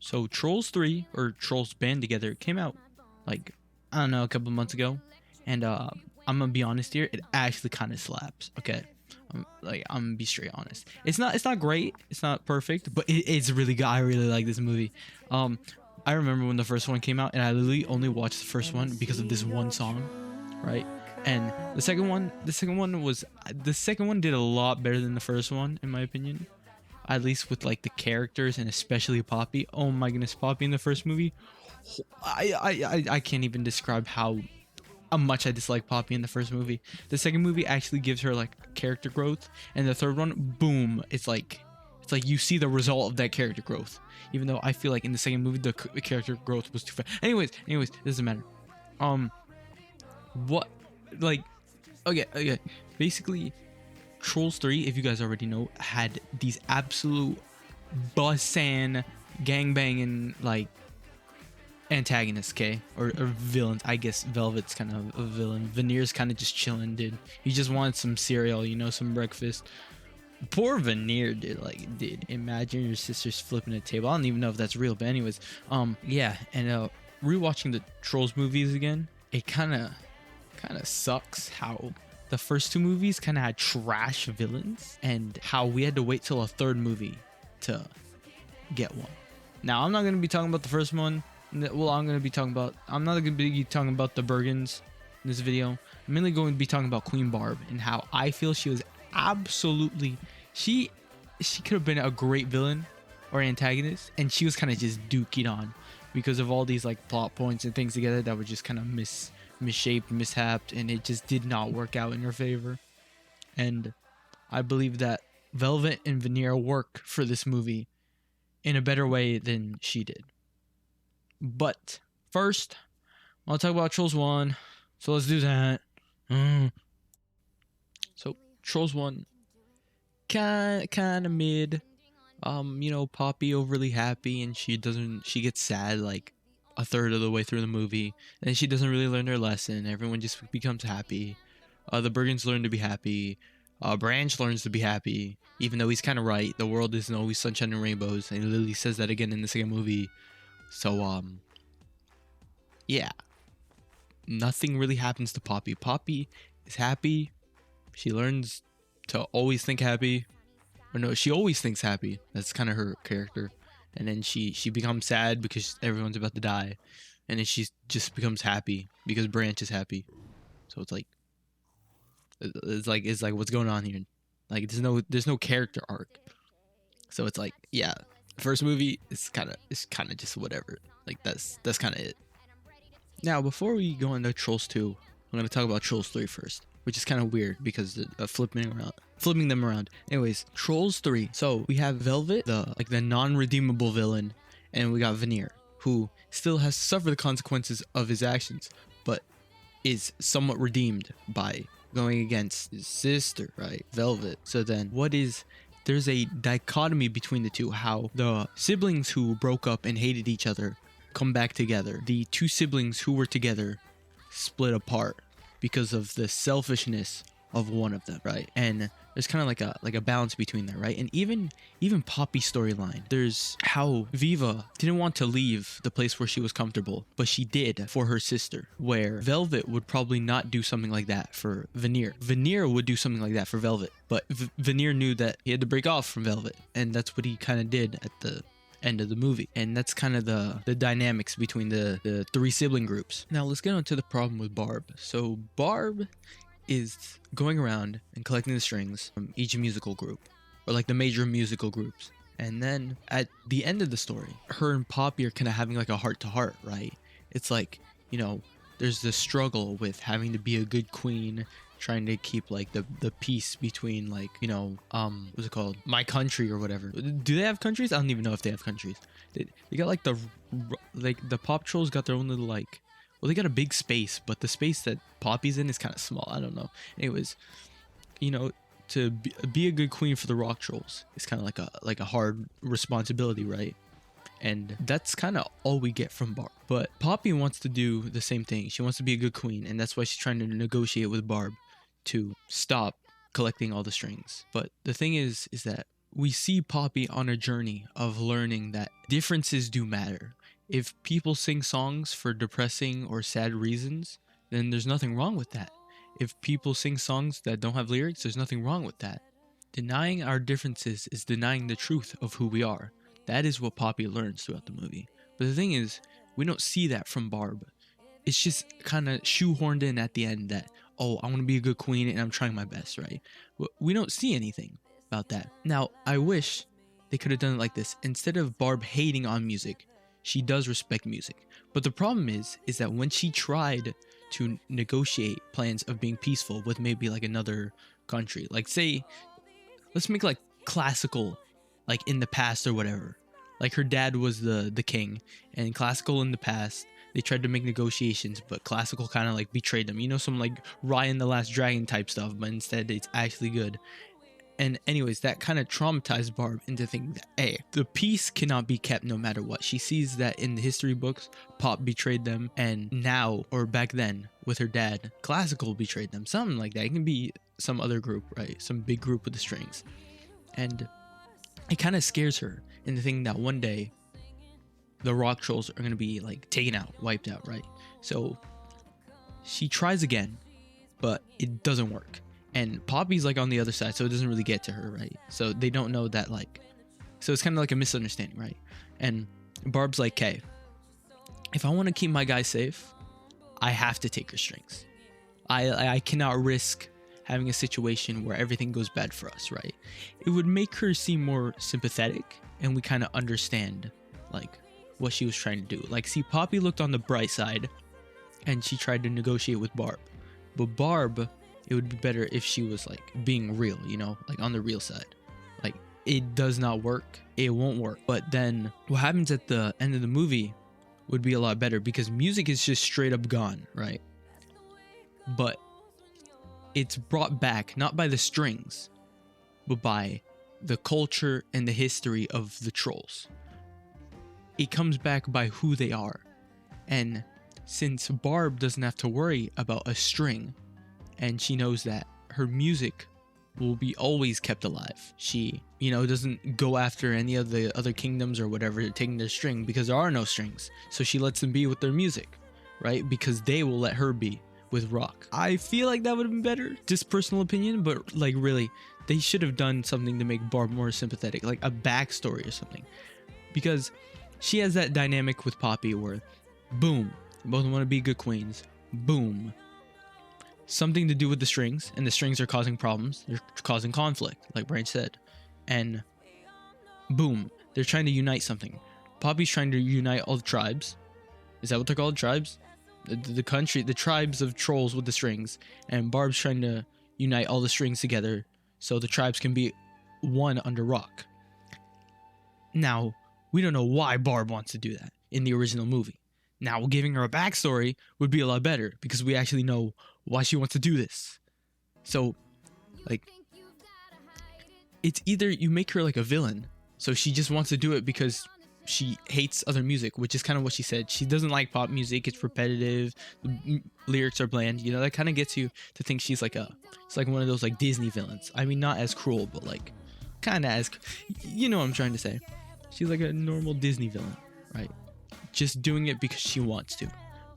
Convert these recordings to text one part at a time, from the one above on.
So Trolls 3 or Trolls Band Together came out like I don't know a couple months ago, and I'm gonna be honest here, it actually kind of slaps. Okay, I'm gonna be straight honest. It's not great, it's not perfect, but it's really good. I really like this movie. Um, I remember when the first one came out, and I literally only watched the first one because of this one song, right? And the second one did a lot better than the first one in my opinion, at least with like the characters and especially Poppy. Oh my goodness, Poppy in the first movie. I can't even describe how much I dislike Poppy in the first movie. The second movie actually gives her like character growth, and the third one, boom, it's like you see the result of that character growth. Even though I feel like in the second movie the character growth was too fast. Anyways, doesn't matter. Um, what, like, okay. Basically, Trolls 3, if you guys already know, had these absolute bussin' gangbanging like antagonists, okay, or villains. I guess Velvet's kind of a villain. Veneer's kind of just chilling, dude. He just wanted some cereal, some breakfast. Poor Veneer, dude. Like, dude, imagine your sister's flipping a table. I don't even know if that's real, but anyways, yeah. And rewatching the Trolls movies again, it kind of sucks how the first two movies kind of had trash villains, and how we had to wait till a third movie to get one. Now, I'm not going to be talking about the first one. Well, I'm not going to be talking about the Bergens in this video. I'm mainly going to be talking about Queen Barb and how I feel she was absolutely, she could have been a great villain or antagonist, and she was kind of just dookied on because of all these like plot points and things together that were just kind of misshaped, mishapped, and it just did not work out in her favor. And I believe that Velvet and Veneer work for this movie in a better way than she did. But first, I'll talk about Trolls 1. So let's do that. So Trolls 1, kind of mid. Poppy overly happy, and she gets sad like a third of the way through the movie, and she doesn't really learn their lesson. Everyone just becomes happy. The Bergens learn to be happy. Branch learns to be happy, even though he's kind of right. The world isn't always sunshine and rainbows, and Lily says that again in the second movie. So yeah, nothing really happens to Poppy. Poppy is happy. She learns to always think happy. Or no, she always thinks happy. That's kind of her character. And then she becomes sad because everyone's about to die. And then she just becomes happy because Branch is happy. So it's like what's going on here? Like there's no character arc. So it's like, yeah, first movie is kind of just whatever. Like that's kind of it. Now, before we go into Trolls 2, I'm going to talk about Trolls 3 first, which is kind of weird because of flipping them around. Anyways, Trolls 3. So we have Velvet, the non-redeemable villain, and we got Veneer, who still has to suffer the consequences of his actions, but is somewhat redeemed by going against his sister, right? Velvet. So then there's a dichotomy between the two, how the siblings who broke up and hated each other come back together. The two siblings who were together split apart because of the selfishness of one of them, right? And there's kind of like a balance between that, right? And even Poppy's storyline, there's how Viva didn't want to leave the place where she was comfortable, but she did for her sister, where Velvet would probably not do something like that for Veneer. Veneer would do something like that for Velvet, but Veneer knew that he had to break off from Velvet, and that's what he kind of did at the end of the movie. And that's kind of the dynamics between the three sibling groups. Now let's get on to the problem with Barb. So Barb is going around and collecting the strings from each musical group, or like the major musical groups. And then at the end of the story, her and Poppy are kind of having like a heart-to-heart, right? It's like, there's this struggle with having to be a good queen, trying to keep like the peace between like, what's it called, my country or whatever. Do they have countries? I don't even know if they have countries. They got like the Pop Trolls got their own little like, well, they got a big space, but the space that Poppy's in is kind of small. I don't know. Anyways, to be a good queen for the Rock Trolls is kind of like a hard responsibility, right? And that's kind of all we get from Barb. But Poppy wants to do the same thing. She wants to be a good queen, and that's why she's trying to negotiate with Barb to stop collecting all the strings. But the thing is that we see Poppy on a journey of learning that differences do matter. If people sing songs for depressing or sad reasons, then there's nothing wrong with that. If people sing songs that don't have lyrics, there's nothing wrong with that. Denying our differences is denying the truth of who we are. That is what Poppy learns throughout the movie. But the thing is, we don't see that from Barb. It's just kind of shoehorned in at the end that, oh, I want to be a good queen and I'm trying my best, right? We don't see anything about that. Now, I wish they could have done it like this. Instead of Barb hating on music, she does respect music. But the problem is that when she tried to negotiate plans of being peaceful with maybe like another country, like say, let's make like classical, like in the past or whatever. Like her dad was the king, and classical in the past, they tried to make negotiations, but classical kind of like betrayed them. You know, some like Ryan the Last Dragon type stuff, but instead it's actually good. And anyways, that kind of traumatized Barb into thinking that, hey, the peace cannot be kept no matter what. She sees that in the history books, Pop betrayed them, and now, or back then, with her dad, classical betrayed them. Something like that. It can be some other group, right? Some big group with the strings. And it kind of scares her into thinking that one day, the rock trolls are going to be like taken out, wiped out, right? So she tries again, but it doesn't work. And Poppy's like on the other side, so it doesn't really get to her, right? So they don't know that, like, so it's kind of like a misunderstanding, right? And Barb's like, okay, if I want to keep my guy safe, I have to take her strings. I cannot risk having a situation where everything goes bad for us, right? It would make her seem more sympathetic, and we kind of understand, like, what she was trying to do. Like, see, Poppy looked on the bright side, and she tried to negotiate with Barb. But Barb, it would be better if she was like being real, you know, like on the real side. Like, it does not work. It won't work. But then what happens at the end of the movie would be a lot better, because music is just straight up gone, right? But it's brought back not by the strings, but by the culture and the history of the trolls. It comes back by who they are. And since Barb doesn't have to worry about a string, and she knows that her music will be always kept alive, she, you know, doesn't go after any of the other kingdoms or whatever taking their string, because there are no strings. So she lets them be with their music, right? Because they will let her be with rock. I feel like that would have been better, just personal opinion, but like really, they should have done something to make Barb more sympathetic, like a backstory or something. Because she has that dynamic with Poppy where, boom, both want to be good queens, boom, something to do with the strings, and the strings are causing problems, they're causing conflict, like Branch said, and boom, they're trying to unite something. Poppy's trying to unite all the tribes. Is that what they're called? Tribes? The country, the tribes of trolls with the strings, and Barb's trying to unite all the strings together so the tribes can be one under rock. Now, we don't know why Barb wants to do that in the original movie. Now, giving her a backstory would be a lot better, because we actually know why she wants to do this. So, like, it's either you make her like a villain, so she just wants to do it because she hates other music, which is kind of what she said. She doesn't like pop music, it's repetitive, the lyrics are bland, you know, that kind of gets you to think she's like it's like one of those like Disney villains. I mean, not as cruel, but like kind of as, you know what I'm trying to say. She's like a normal Disney villain, right? Just doing it because she wants to.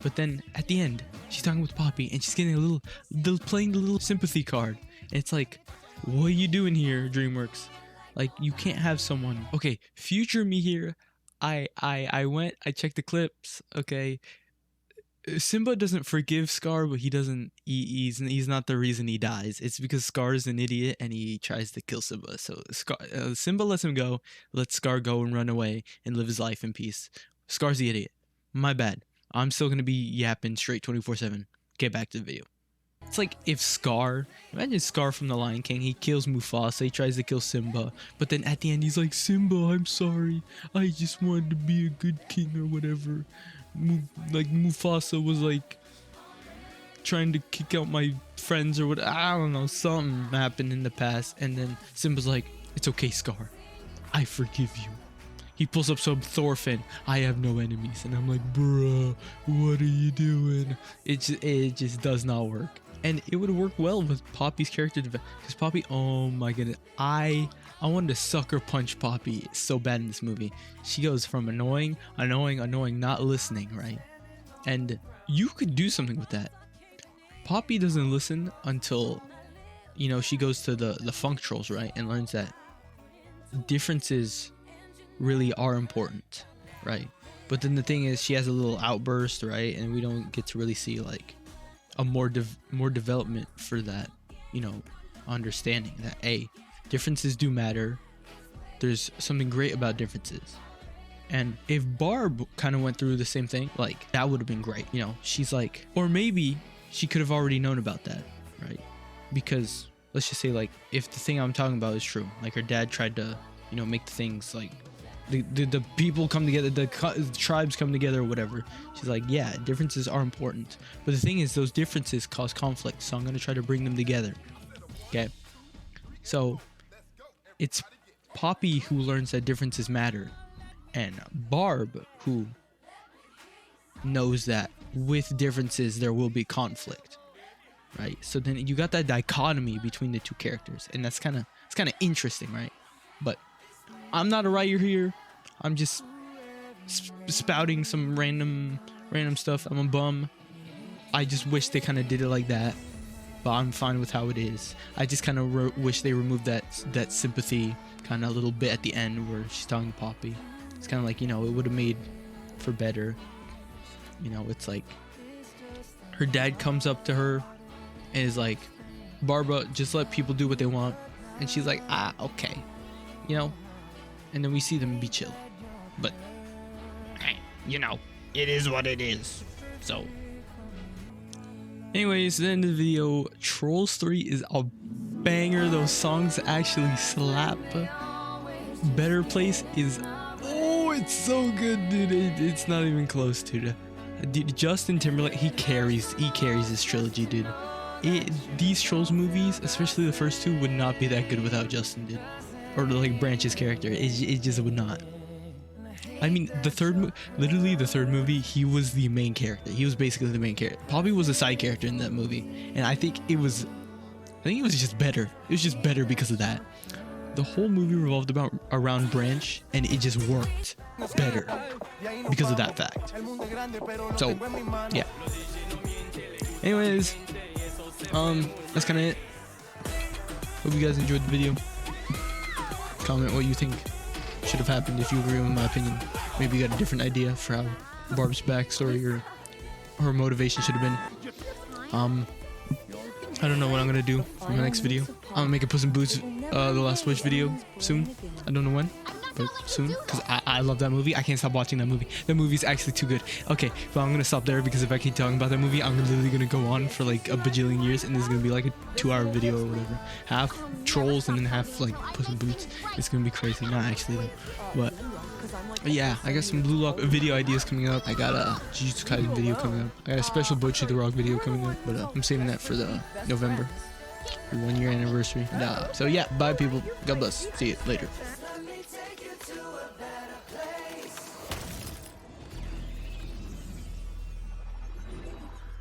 But then at the end, she's talking with Poppy and she's getting playing the little sympathy card. And it's like, what are you doing here, DreamWorks? Like, you can't have someone. Okay, future me here. I checked the clips. Okay, Simba doesn't forgive Scar, but he's not the reason he dies. It's because Scar is an idiot and he tries to kill Simba. So Simba lets him go, lets Scar go and run away and live his life in peace. Scar's the idiot. My bad. I'm still gonna be yapping straight 24/7. Get back to the video. It's like if Scar, imagine Scar from The Lion King, he kills Mufasa, he tries to kill Simba, but then at the end he's like, Simba, I'm sorry, I just wanted to be a good king or whatever. Like Mufasa was like trying to kick out my friends or what, I don't know, something happened in the past, and then Simba's like, it's okay, Scar, I forgive you. He pulls up some Thorfinn, I have no enemies, and I'm like, bruh, what are you doing? It just does not work. And it would work well with Poppy's character development, because Poppy, oh my goodness, I wanted to sucker punch Poppy so bad in this movie. She goes from annoying, not listening, right? And you could do something with that. Poppy doesn't listen until, you know, she goes to the functionals, right, and learns that differences really are important, right? But then the thing is, she has a little outburst, right, and we don't get to really see like a more development for that, you know, understanding that differences do matter. There's something great about differences. And if Barb kind of went through the same thing, like, that would have been great. You know, she's like, or maybe she could have already known about that, right? Because let's just say, like, if the thing I'm talking about is true, like her dad tried to, you know, make the things like the people come together, the tribes come together or whatever. She's like, yeah, differences are important, but the thing is, those differences cause conflict, so I'm going to try to bring them together. Okay, so it's Poppy who learns that differences matter, and Barb who knows that with differences there will be conflict, right? So then you got that dichotomy between the two characters, and it's kind of interesting, right? But I'm not a writer here. I'm just spouting some random stuff. I'm a bum. I just wish they kind of did it like that, but I'm fine with how it is. I just kind of wish they removed that sympathy kind of a little bit at the end where she's talking to Poppy. It's kind of like, you know, it would have made for better. You know, it's like her dad comes up to her and is like, Barbara, just let people do what they want. And she's like, okay. You know, and then we see them be chill, but you know, it is what it is. So anyways, the end of the video. Trolls 3 is a banger. Those songs actually slap. Better Place is, oh, it's so good, dude. It's not even close, dude. Justin Timberlake, he carries this trilogy, dude. These Trolls movies, especially the first two, would not be that good without Justin, dude. Or like Branch's character, it just would not. I mean, literally the third movie, he was the main character. He was basically the main character. Poppy was a side character in that movie, and I think it was just better. It was just better because of that. The whole movie revolved around Branch, and it just worked better because of that fact. So yeah. Anyways, that's kind of it. Hope you guys enjoyed the video. Comment what you think should have happened if you agree with my opinion. Maybe you got a different idea for how Barb's backstory or her motivation should have been. I don't know what I'm gonna do for my next video. I'm gonna make a Puss in Boots the Last Wish video soon. I don't know when, but soon, because I love that movie. I can't stop watching that movie. That movie's actually too good. Okay, but I'm gonna stop there, because if I keep talking about that movie, I'm literally gonna go on for like a bajillion years, and this is gonna be like a 2-hour video or whatever. Half Trolls and then half like Puss in Boots. It's gonna be crazy. Not actually though, but yeah, I got some Blue Lock video ideas coming up. I got a Jujutsu Kaisen video coming up. I got a special Butcher the Rock video coming up, but I'm saving that for the November 1-year anniversary. So yeah, bye people. God bless. See you later.